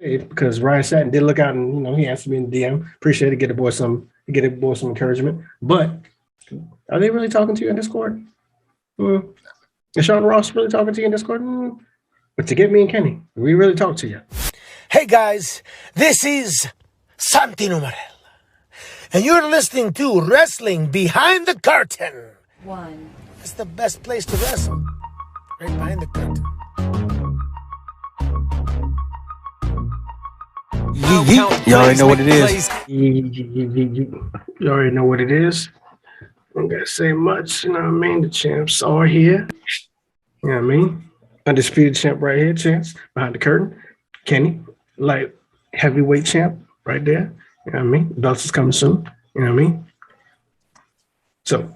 because Ryan Satin did look out and he answered me in the DM. Appreciate it. Get a boy some encouragement. But are they really talking to you in Discord? Is Sean Ross really talking to you in Discord? But to get me and Kenny, we really talk to you. Hey guys, this is Santi Numerel, and you're listening to Wrestling Behind the Curtain. It's the best place to wrestle, right behind the curtain. You already know what it is. You already know what it is. I don't gotta say much, you know what I mean? The champs are here. You know what I mean? Undisputed champ right here, Chance, behind the curtain. Kenny, light heavyweight champ right there. You know what I mean? Belts is coming soon. You know what I mean? So,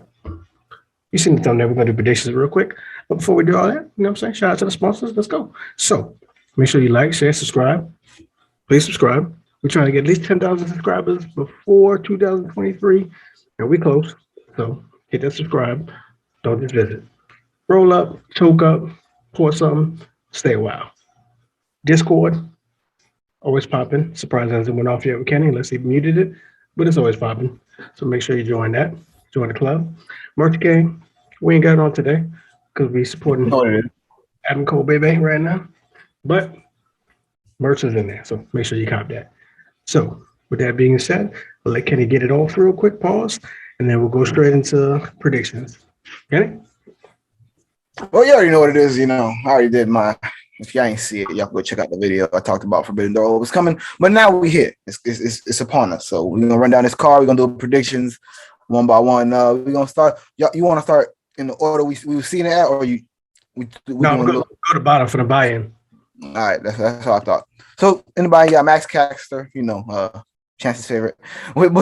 you seen the thumbnail. We're gonna do predictions real quick. But before we do all that, you know what I'm saying? Shout out to the sponsors. Let's go. So, make sure you like, share, subscribe. Please subscribe. We're trying to get at least 10,000 subscribers before 2023. And we close. So hit that subscribe. Don't just visit. Roll up, choke up, pour something, stay a while. Discord, always popping. Surprise hasn't went off yet with Kenny unless he muted it, but it's always popping. So make sure you join that. Join the club. Merch Gang, we ain't got it on today because we supporting Adam Cole Baby right now. But merch is in there, so make sure you cop that. So, with that being said, I'll let Kenny get it off real quick, pause, and then we'll go straight into predictions. Kenny? Well, you already know what it is, I already did my. If y'all ain't see it, y'all can go check out the video. I talked about Forbidden Door was coming, but now we here. It's upon us. So we're gonna run down this card. We're gonna do predictions one by one. We're gonna start. You want to start in the order we seen it at, or we No, go to bottom for the buy-in. All right, that's what I thought. So in the buy-in, you got Max Caster, Chance's favorite, with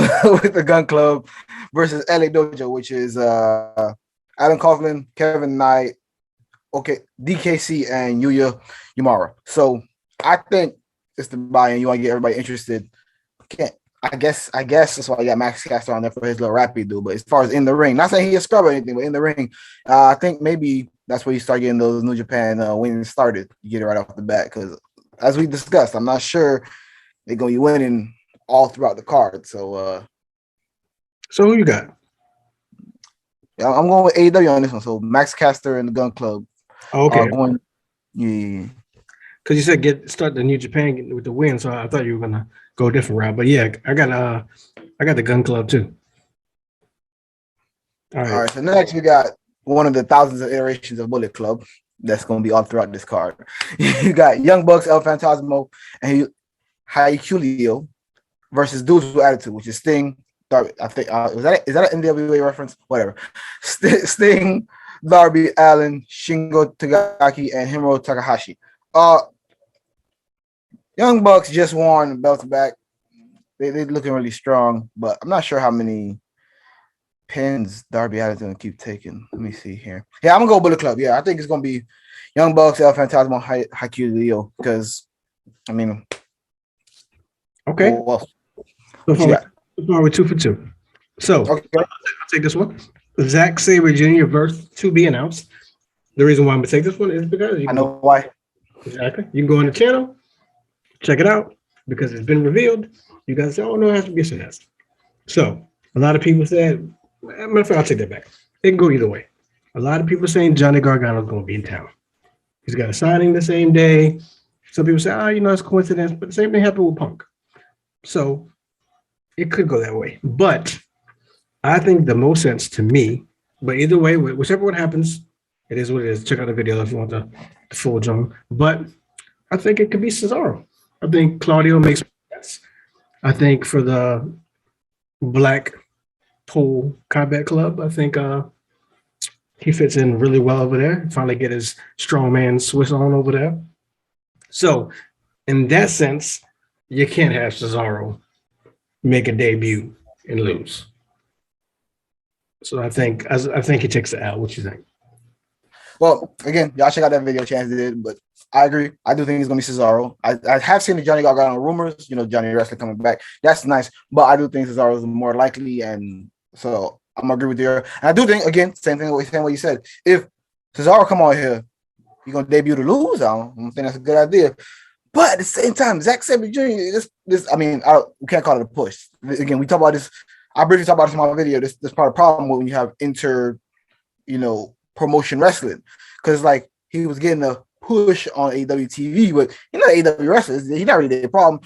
the Gun Club versus LA Dojo, which is Adam Coughlin, Kevin Knight, DKC, and Yuya Uemura. So I think it's the buy-in. You want to get everybody interested. I guess that's why I got Max Caster on there for his little rap he do. But as far as in the ring, not saying he a scrub or anything, but in the ring, I think maybe that's where you start getting those New Japan wins started. You get it right off the bat because, as we discussed, I'm not sure they're going to be winning all throughout the card. So who you got? I'm going with AEW on this one. So Max Caster and the Gun Club. Okay. Yeah. Because you said start the New Japan with the win, so I thought you were gonna go a different route. But yeah, I got the Gun Club too. All right. So next we got one of the thousands of iterations of Bullet Club that's going to be all throughout this card. You got Young Bucks, El Phantasmo, and Haikuliyo versus Dudes with Attitude, which is Sting. I think is that an NWA reference? Whatever. Sting, Darby Allin, Shingo Tagaki, and Hiro Takahashi. Young Bucks just won the belts back. They're looking really strong, but I'm not sure how many pins Darby Allin's gonna keep taking. Let me see here. Yeah, I'm gonna go Bullet Club. Yeah, I think it's gonna be Young Bucks, El Phantasmo, Haikuliyo, because okay. Well, so far we're 2 for 2. So okay. I'll take this one. Zack Sabre Jr. verse to be announced. The reason why I'm gonna take this one is because I know why. Exactly. You can go on the channel, check it out, because it's been revealed. You guys say, oh no, it has to be a success. So a lot of people said, matter of fact, I'll take that back. It can go either way. A lot of people saying Johnny Gargano is going to be in town. He's got a signing the same day. Some people say, it's coincidence, but the same thing happened with Punk. So it could go that way. But I think the most sense to me, but either way, whichever one happens, it is what it is. Check out the video if you want the full John. But I think it could be Cesaro. I think Claudio makes sense. I think for the Black Pole Combat Club, I think he fits in really well over there. Finally get his strongman Swiss on over there. So in that sense, you can't have Cesaro make a debut and lose. So I think he takes the L. What you think? Well, again, y'all check out that video Chance did, but I agree. I do think it's going to be Cesaro. I have seen the Johnny Gargano rumors, Johnny Wrestler coming back. That's nice, but I do think Cesaro is more likely, and so I'm going to agree with you. And I do think, again, same what you said. If Cesaro come on here, you're going to debut to lose, I don't think that's a good idea. But at the same time, Zack Sabre Jr. We can't call it a push. Again, we talk about this. I briefly talked about this in my video. This part of the problem when you have promotion wrestling, because like he was getting a push on AEW TV, but AEW wrestlers. He's not really the problem.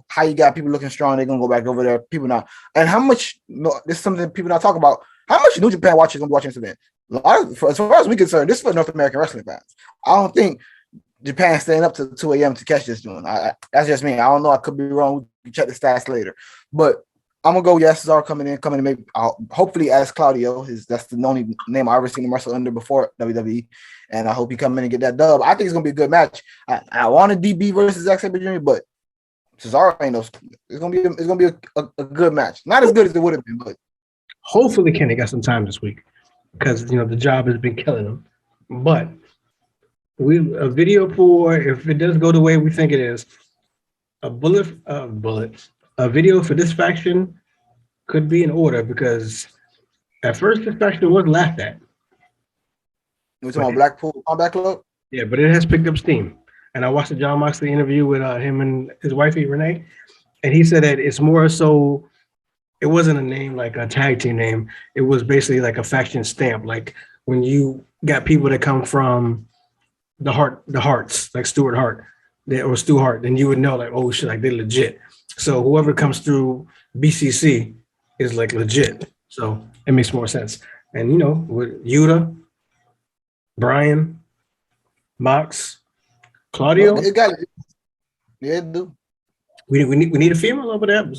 How you got people looking strong, they're gonna go back over there. People not, and how much? This is something people not talk about. How much New Japan watchers gonna be watching this event? As far as we concerned, this is for North American wrestling fans. I don't think Japan staying up to 2 a.m. to catch this doing. That's just me. I don't know. I could be wrong. We can check the stats later. But I'm gonna go. Yes, Cesaro coming in. Maybe hopefully as Claudio. That's the only name I've ever seen him wrestle under before WWE, and I hope he come in and get that dub. I think it's gonna be a good match. I want a DB versus Zack Sabre Jr., but Cesaro ain't no. It's gonna be a good match. Not as good as it would have been, but hopefully Kenny got some time this week because the job has been killing him. But a video for, if it does go the way we think it is, a video for this faction could be in order, because at first this faction was laughed at. We're talking about Blackpool Combat Club? Yeah, but it has picked up steam. And I watched the John Moxley interview with him and his wifey, Renee, and he said that it's more so, it wasn't a name like a tag team name. It was basically like a faction stamp. Like when you got people that come from the Hearts, like Stuart Hart or Stu Hart, then you would know like, oh shit, like they're legit. So whoever comes through BCC is like legit. So it makes more sense. And with Yuta, Brian, Mox, Claudio, it got it. Yeah, it do. We need a female over there.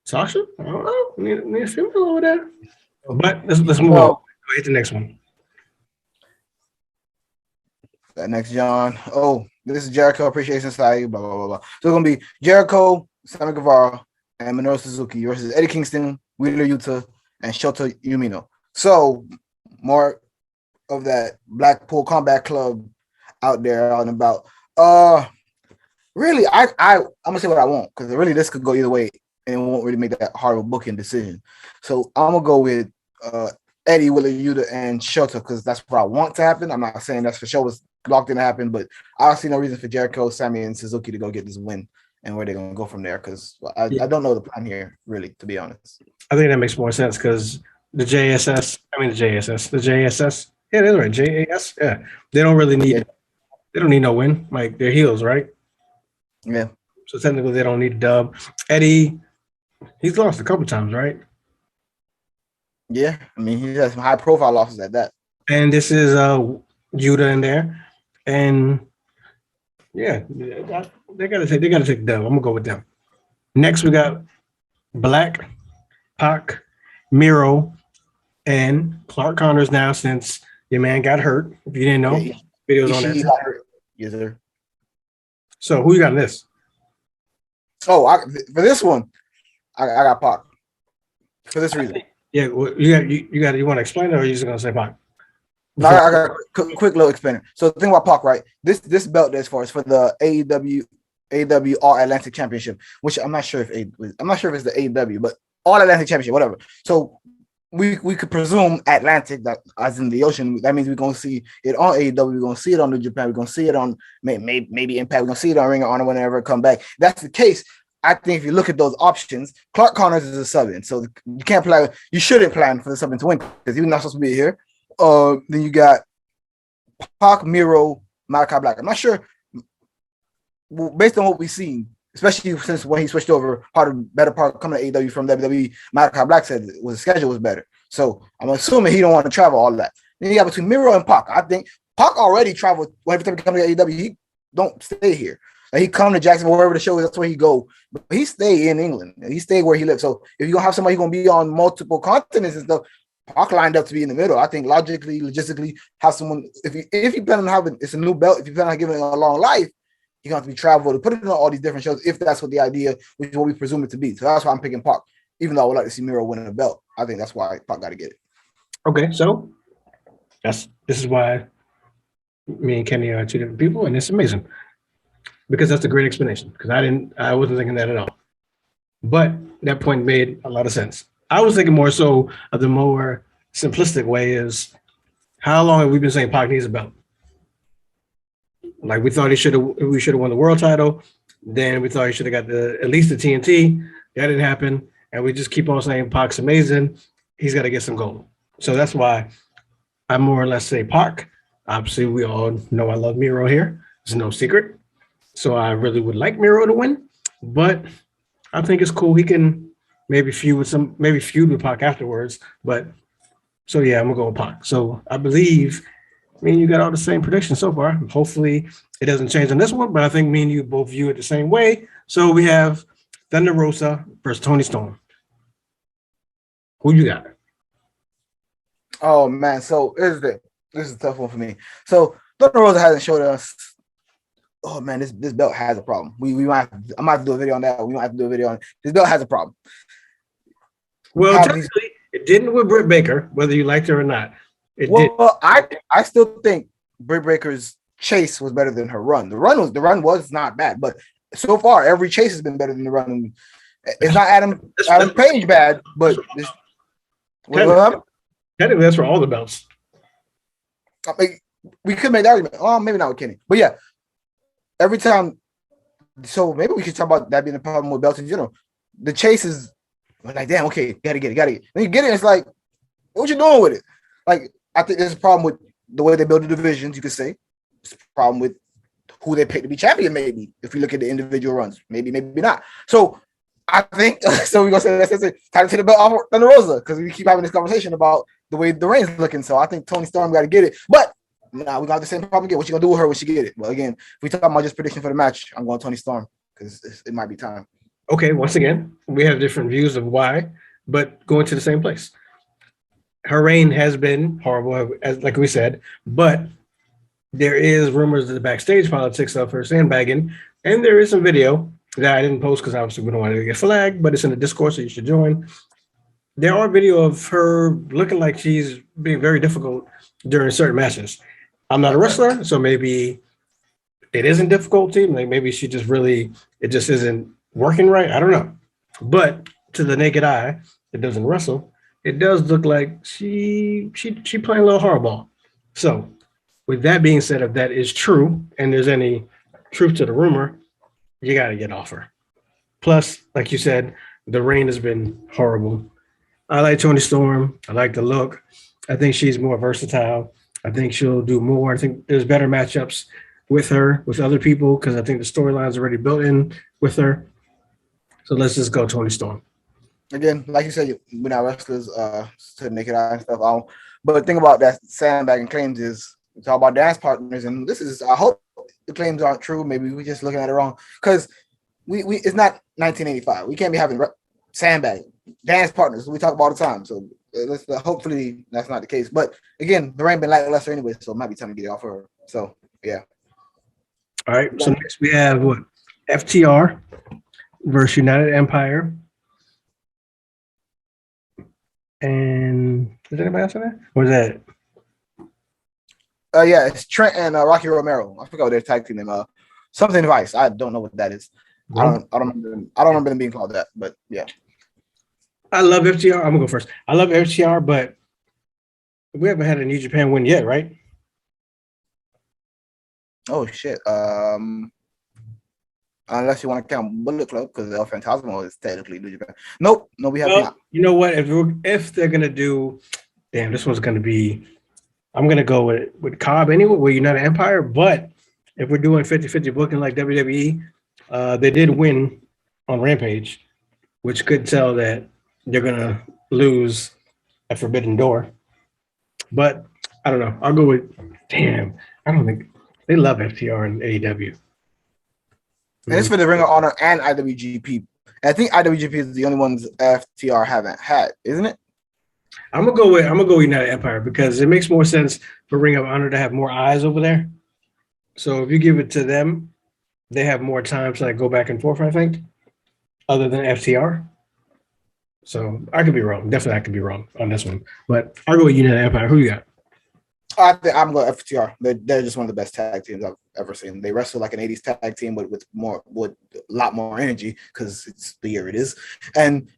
Sasha? I don't know. We need a female over there. But let's move on. Go hit the next one. That next, John. Oh, this is Jericho Appreciation Society. Blah blah blah blah. So it's gonna be Jericho, Sammy Guevara, and Minoru Suzuki versus Eddie Kingston, Wheeler Yuta, and Shota Umino. So more of that Blackpool Combat Club out there out and about. Really, I'm gonna say what I want, because really this could go either way, and it won't really make that hard of a booking decision. So I'm gonna go with Eddie, Wheeler Yuta, and Shota, because that's what I want to happen. I'm not saying that's for sure was locked in to happen, but I see no reason for Jericho, Sammy, and Suzuki to go get this win, and where they're gonna go from there, because I don't know the plan here, really, to be honest. I think that makes more sense, because the JSS, yeah, that's right, JAS, yeah, they don't really need, they don't need no win, like they're heels, right? Yeah. So technically they don't need a dub. Eddie, he's lost a couple times, right? Yeah, I mean, he has some high profile losses at that. And this is Judah in there. And yeah, they gotta take the dub. I'm gonna go with them. Next we got Black, Pac, Miro, and Clark Connors now, since your man got hurt. If you didn't know, videos on that. Yes, sir. So who you got in this? Oh, for this one, I got Pac. For this reason. Yeah, well, you want to explain it, or are you just gonna say Pac? No, I got a quick little explainer. So the thing about Pac, right? This belt that's for is for the AEW All Atlantic Championship, which I'm not sure if it's the AEW, but All Atlantic Championship, whatever. So we could presume Atlantic, that as in the ocean. That means we're gonna see it on AEW. We're gonna see it on New Japan. We're gonna see it on maybe Impact. We're gonna see it on Ring of Honor whenever it come back. That's the case. I think if you look at those options, Clark Connors is a sub-in, so you can't plan. You shouldn't plan for the sub-in to win, because you're not supposed to be here. Then you got Pac, Miro, Malachi Black. I'm not sure, based on what we've seen, especially since when he switched over, better part coming to AEW from WWE, Malachi Black said the schedule was better. So I'm assuming he don't want to travel all that. Then you got between Miro and Pac. I think Pac already traveled. Every time he comes to AEW, he don't stay here. Like, he come to Jacksonville, wherever the show is, that's where he go. But he stay in England. He stay where he lives. So if you're gonna have somebody who's gonna be on multiple continents and stuff, Pac lined up to be in the middle. I think logically, logistically, have someone, if you plan on having, it's a new belt, if you plan on giving it a long life, you're gonna have to be traveled to put it on all these different shows, if that's what the idea, which is what we presume it to be. So that's why I'm picking Pac, even though I would like to see Miro winning a belt. I think that's why Pac got to get it. Okay, so this is why me and Kenny are two different people, and it's amazing, because that's a great explanation, because I wasn't thinking that at all. But that point made a lot of sense. I was thinking more so of the more simplistic way is, how long have we been saying Pac needs a belt? Like we thought we should have won the world title. Then we thought he should have got at least the TNT. That didn't happen. And we just keep on saying Pac's amazing. He's got to get some gold. So that's why I more or less say Pac. Obviously, we all know I love Miro here. It's no secret. So I really would like Miro to win. But I think it's cool. He can maybe feud with Pac afterwards. But so yeah, I'm gonna go with Pac. So I believe me and you got all the same predictions so far. Hopefully it doesn't change on this one, but I think me and you both view it the same way. So we have Thunder Rosa versus Tony Storm. Who you got? Oh man, so this is a tough one for me. So Thunder Rosa hasn't showed us. Oh man, this belt has a problem. I might have to do a video on that. We might have to do a video on it. This belt has a problem. Well, technically, it didn't with Britt Baker, whether you liked her or not. It did. Well, I still think Britt Baker's chase was better than her run. The run was not bad, but so far every chase has been better than the run. It's not Adam Page bad, but technically that's for all the belts. I mean, we could make that argument. Oh, maybe not with Kenny, but yeah, every time. So maybe we could talk about that being a problem with belts in general. The chase is like, damn, okay, gotta get it. Then you get it, it's like, what you doing with it? Like, I think there's a problem with the way they build the divisions, you could say. It's a problem with who they pick to be champion, maybe, if we look at the individual runs. Maybe not. So I think, so we're going to say, time to take the belt off Thunder Rosa, because we keep having this conversation about the way the reign's looking. So I think Tony Storm got to get it. But now we got the same problem again. What you going to do with her when she get it? Well, again, if we talk about just prediction for the match, I'm going Tony Storm, because it might be time. Okay, once again, we have different views of why, but going to the same place. Her reign has been horrible, as like we said, but there is rumors of the backstage politics of her sandbagging, and there is some video that I didn't post because obviously we don't want to get flagged, but it's in the Discord, so you should join. There are video of her looking like she's being very difficult during certain matches. I'm not a wrestler, so maybe it isn't difficulty. Like maybe she just really, it just isn't working right. I don't know. But to the naked eye, it doesn't wrestle. It does look like she playing a little hardball. So with that being said, if that is true and there's any truth to the rumor, you got to get off her. Plus, like you said, the reign has been horrible. I like Toni Storm. I like the look. I think she's more versatile. I think she'll do more. I think there's better matchups with her, with other people, because I think the storyline's already built in with her. So let's just go Toni Storm. Again, like you said, we're not wrestlers to the naked eye and stuff. But the thing about that sandbagging claims is we talk about dance partners, and this is, I hope the claims aren't true. Maybe we're just looking at it wrong, because we it's not 1985. We can't be having sandbagging dance partners. We talk about all the time. So hopefully that's not the case. But again, the reign been lackluster anyway, so it might be time to get it off of her. So yeah. All right. So next we have what? FTR versus United Empire. And is anybody else in there? What is that? Yeah, it's Trent and Rocky Romero. I forgot what their tag team name. Something Vice. I don't know what that is. I don't remember them being called that. But yeah, I love FTR. I'm gonna go first. I love FTR, but we haven't had a New Japan win yet, right? Oh shit. Unless you want to count Bullet Club, because El Phantasmo is technically New Japan. Nope, no, we have not. You know what? If they're gonna do, damn, this one's gonna be. I'm gonna go with Cobb anyway. We're United Empire, but if we're doing 50-50 booking like WWE, they did win on Rampage, which could tell that they're gonna lose at Forbidden Door. But I don't know. I'll go with. Damn, I don't think they love FTR and AEW. And it's for the Ring of Honor and IWGP. And I think IWGP is the only ones FTR haven't had, isn't it? I'm gonna go United Empire because it makes more sense for Ring of Honor to have more eyes over there. So if you give it to them, they have more time to like go back and forth, I think, other than FTR. So I could be wrong. Definitely I could be wrong on this one. But I'll go with United Empire. Who you got? I think I'm going FTR. They're just one of the best tag teams I've ever seen. They wrestle like an 80s tag team, but with a lot more energy because it's the year it is. And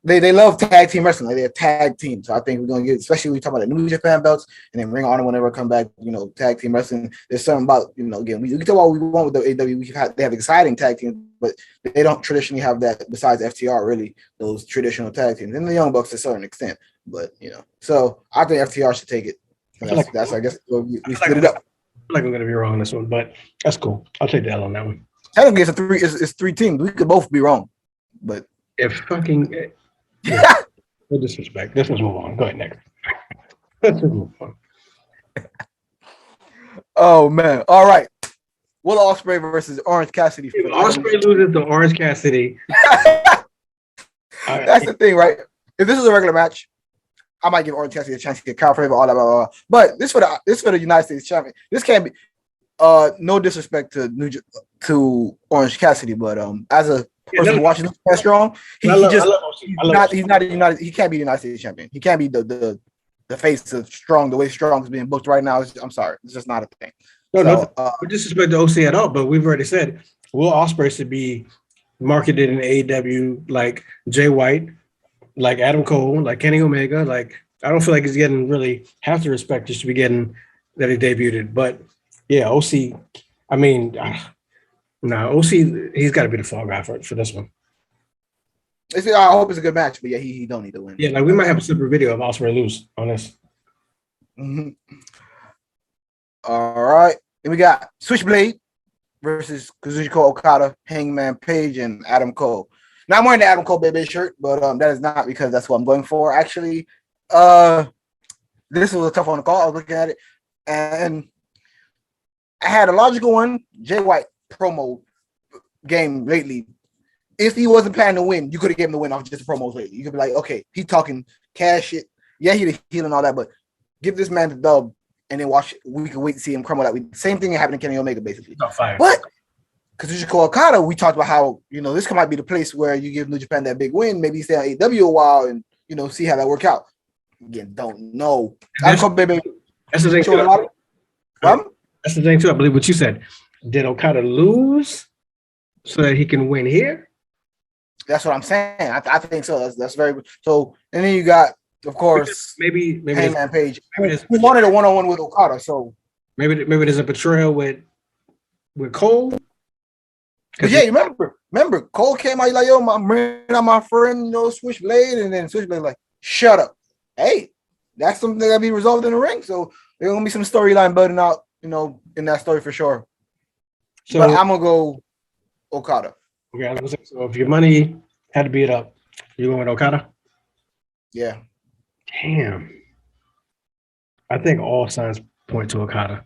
they love tag team wrestling. Like they're tag team. So I think we're gonna get, especially when we talk about the New Japan belts and then Ring of Honor whenever I come back. Tag team wrestling. There's something about again we can talk about what we want with the AEW. They have exciting tag teams, but they don't traditionally have that. Besides FTR, really those traditional tag teams and the Young Bucks to a certain extent. But so I think FTR should take it. That's I guess we split it up. I feel like I'm gonna be wrong on this one, but that's cool. I'll take the L on that one. Technically, it's three teams. We could both be wrong, but if fucking no disrespect. Let's move on. Go ahead, next. Let's move on. Oh man! All right, Will Ospreay versus Orange Cassidy. If Ospreay loses to Orange Cassidy, that's the thing, right? If this is a regular match, I might give Orange Cassidy a chance to get crowd favor, all that, blah, blah, blah. But this for the United States champion. This can't be. No disrespect to Orange Cassidy, but as a person watching this strong, he's not a United. He can't be the United States champion. He can't be the face of Strong. The way Strong is being booked right now, I'm sorry, it's just not a thing. No disrespect to OC at all, but we've already said Will Ospreay should be marketed in AEW like Jay White, like Adam Cole, like Kenny Omega. Like I don't feel like he's getting really half the respect he should be getting that he debuted. But yeah, OC. I mean, OC. He's got to be the fall guy for this one. I hope it's a good match, but yeah, he don't need to win. Yeah, like we might have a separate video of Ospreay lose on this. Mm-hmm. All right, then we got Switchblade versus Kazuchika Okada, Hangman Page, and Adam Cole. Now I'm wearing the Adam Cole baby shirt, but that is not because that's what I'm going for. Actually, this was a tough one to call. I was looking at it, and I had a logical one. Jay White promo game lately. If he wasn't planning to win, you could have given him the win off just the promos lately. You could be like, okay, he's talking cash shit. Yeah, he the heel and all that, but give this man the dub and then watch. We can wait to see him crumble that. Same thing happened to Kenny Omega, basically. But Kazuchika Okada, we talked about how this might be the place where you give New Japan that big win. Maybe stay on AEW a while and see how that work out. Again, don't know. That's the thing. That's the thing too. I believe what you said. Did Okada lose so that he can win here? That's what I'm saying. I think so. That's very good. So, and then you got, of course, maybe Hangman Page, who wanted a one-on-one with Okada. So maybe there's a betrayal with Cole. Yeah, you remember Cole came out like, yo, my friend, Switchblade, and then Switchblade like, shut up. Hey, that's something that'll be resolved in the ring. So there's gonna be some storyline building out, in that story for sure. So, but I'm gonna go Okada. Okay, I was gonna say, so if your money had to beat up, you going with Okada? Yeah. Damn. I think all signs point to Okada.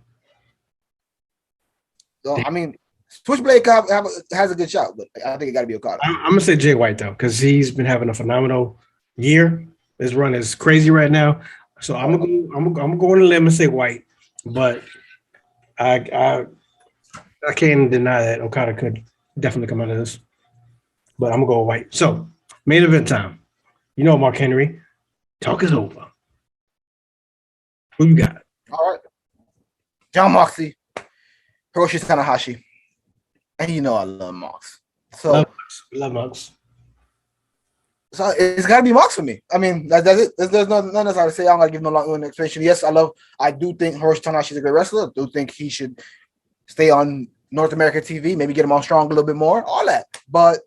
So, I mean, Switchblade has a good shot, but I think it got to be Okada. I'm gonna say Jay White though, because he's been having a phenomenal year. His run is crazy right now, so I'm gonna go on a limb and say White, but I can't deny that Okada could definitely come out of this, but I'm gonna go with White. So main event time. Mark Henry, talk is over. Who you got? All right, John Moxley, Hiroshi Tanahashi. And I love Mox. So love Mox. So it's gotta be Mox for me. I mean, that's it. There's nothing else I would say. I'm gonna give no long explanation. Yes, I do think Hiroshi Tanahashi is a great wrestler. I do think he should stay on North American TV, maybe get him on Strong a little bit more, all that. But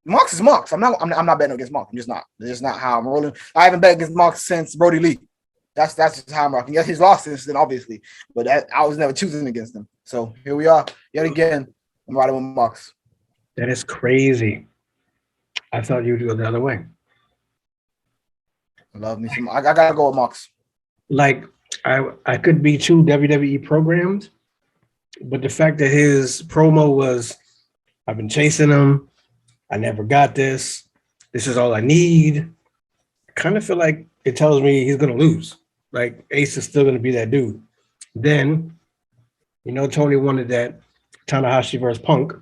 Mox is Mox. I'm not betting against Mox. I'm just not. It's just not how I'm rolling. I haven't bet against Mox since Brody Lee. That's just how I'm rocking. Yes, he's lost since then, obviously, but I was never choosing against him. So here we are, yet again. I'm riding with Mox. That is crazy. I thought you'd go the other way. Love me some. I gotta go with Mox. Like I could be too WWE programmed, but the fact that his promo was, I've been chasing him. I never got this. This is all I need. I kind of feel like it tells me he's gonna lose. Like Ace is still gonna be that dude. Then, Tony wanted that Tanahashi versus Punk.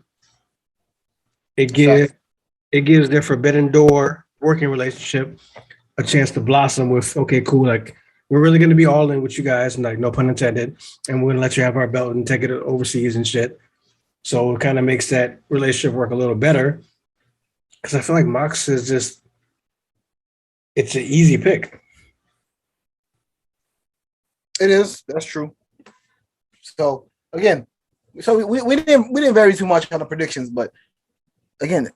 It gives their Forbidden Door working relationship a chance to blossom with, okay, cool, like we're really gonna be all in with you guys, and like no pun intended, and we're gonna let you have our belt and take it overseas and shit. So it kind of makes that relationship work a little better. Because I feel like Mox is just It's an easy pick. It is. That's true. So again, we didn't vary too much on the predictions, but again,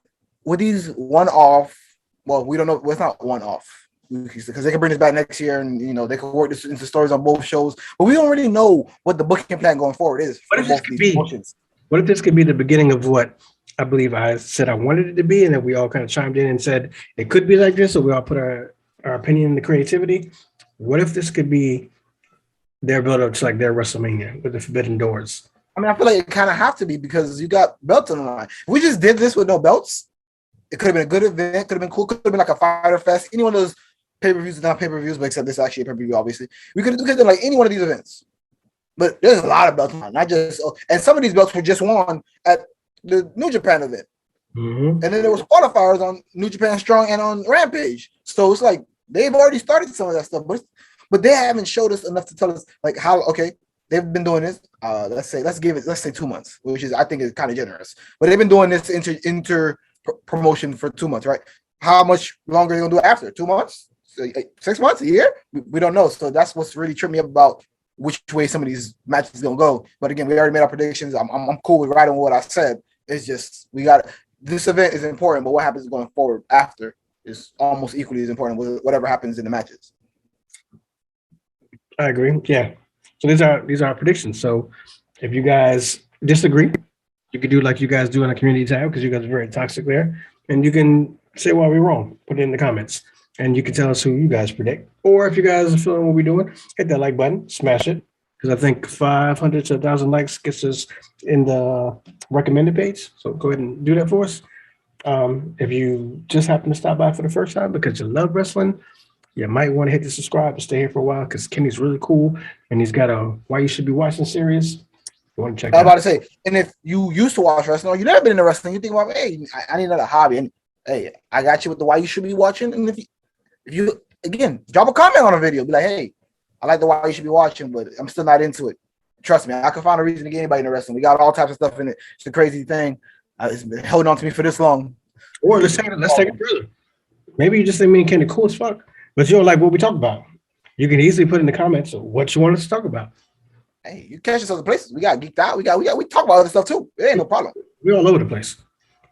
with these one-off, well, we don't know. Well, it's not one-off because they can bring this back next year, and they can work this into stories on both shows. But we don't really know what the booking plan going forward is. What if this could be? What if this could be the beginning of what I believe I said I wanted it to be, and then we all kind of chimed in and said it could be like this, so we all put our opinion in the creativity. What if this could be their build-up to like their WrestleMania with the Forbidden Doors? I mean, I feel like it kind of have to be because you got belts on the line. If we just did this with no belts, it could have been a good event, could have been cool, could have been like a fighter fest, any one of those pay-per-views, not pay-per-views, but except this is actually a pay-per-view, obviously. We could have done like any one of these events. But there's a lot of belts on, not just, and some of these belts were just won at the New Japan event. Mm-hmm. And then there was qualifiers on New Japan Strong and on Rampage. So it's like they've already started some of that stuff, but they haven't showed us enough to tell us like how, okay, they've been doing this. Let's say 2 months, which is I think is kind of generous. But they've been doing this inter promotion for 2 months, right? How much longer are they gonna do it after? 2 months? 6 months? A year? We don't know. So that's what's really tripped me up about which way some of these matches gonna go. But again, we already made our predictions. I'm cool with writing what I said. It's just this event is important, but what happens going forward after is almost equally as important with whatever happens in the matches. I agree. Yeah. So these are our predictions. So if you guys disagree, you could do like you guys do on the community tab because you guys are very toxic there, and you can say why we're wrong. Put it in the comments, and you can tell us who you guys predict. Or if you guys are feeling what we're doing, hit that like button, smash it, because I think 500 to 1,000 likes gets us in the recommended page. So go ahead and do that for us. If you just happen to stop by for the first time because you love wrestling, you might want to hit the subscribe and stay here for a while because Kenny's really cool and he's got a Why You Should Be Watching series. You want to check I was about to say, and if you used to watch wrestling or you've never been into wrestling, you think about, hey, I need another hobby. And hey, I got you with the Why You Should Be Watching. And if you again, drop a comment on a video. Be like, hey, I like the Why You Should Be Watching, but I'm still not into it. Trust me, I can find a reason to get anybody into wrestling. We got all types of stuff in it. It's a crazy thing. It's been holding on to me for this long. Or let's take it further. Maybe you just think me and Kenny cool as fuck, but you don't like what we talk about. You can easily put in the comments what you want us to talk about. Hey, you catch us other places. We got geeked out. We talk about other stuff too. It ain't no problem. We're all over the place.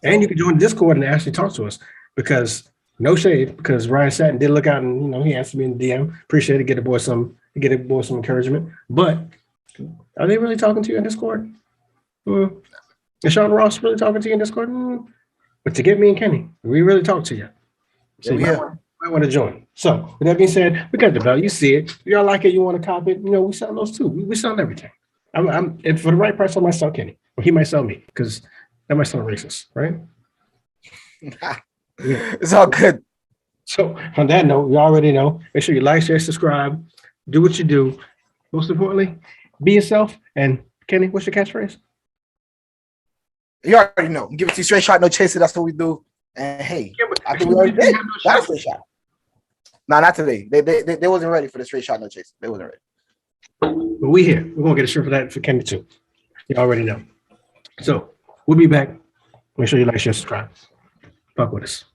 And you can join Discord and actually talk to us because no shade, because Ryan sat and did look out and he answered me in the DM. Appreciate it. Get a boy some encouragement. But are they really talking to you in Discord? Is Sean Ross really talking to you in Discord? But to get me and Kenny, we really talk to you. So you might want to join. So with that being said, we got the belt. You see it. If y'all like it, you want to copy it, we sell those too. We sell everything. And for the right price, I might sell Kenny. Or he might sell me because that might sound racist, right? Yeah. It's all good. So on that note, you already know. Make sure you like, share, subscribe, do what you do. Most importantly, be yourself. And Kenny, what's your catchphrase? You already know. Give it to you straight shot, no chaser. That's what we do. And hey, I think we already did. That's a straight shot. No, not today. They wasn't ready for the straight shot, no chaser. They wasn't ready. But we here. We're gonna get a shirt for that for Kenny too. You already know. So we'll be back. Make sure you like, share, subscribe. Fuck with us.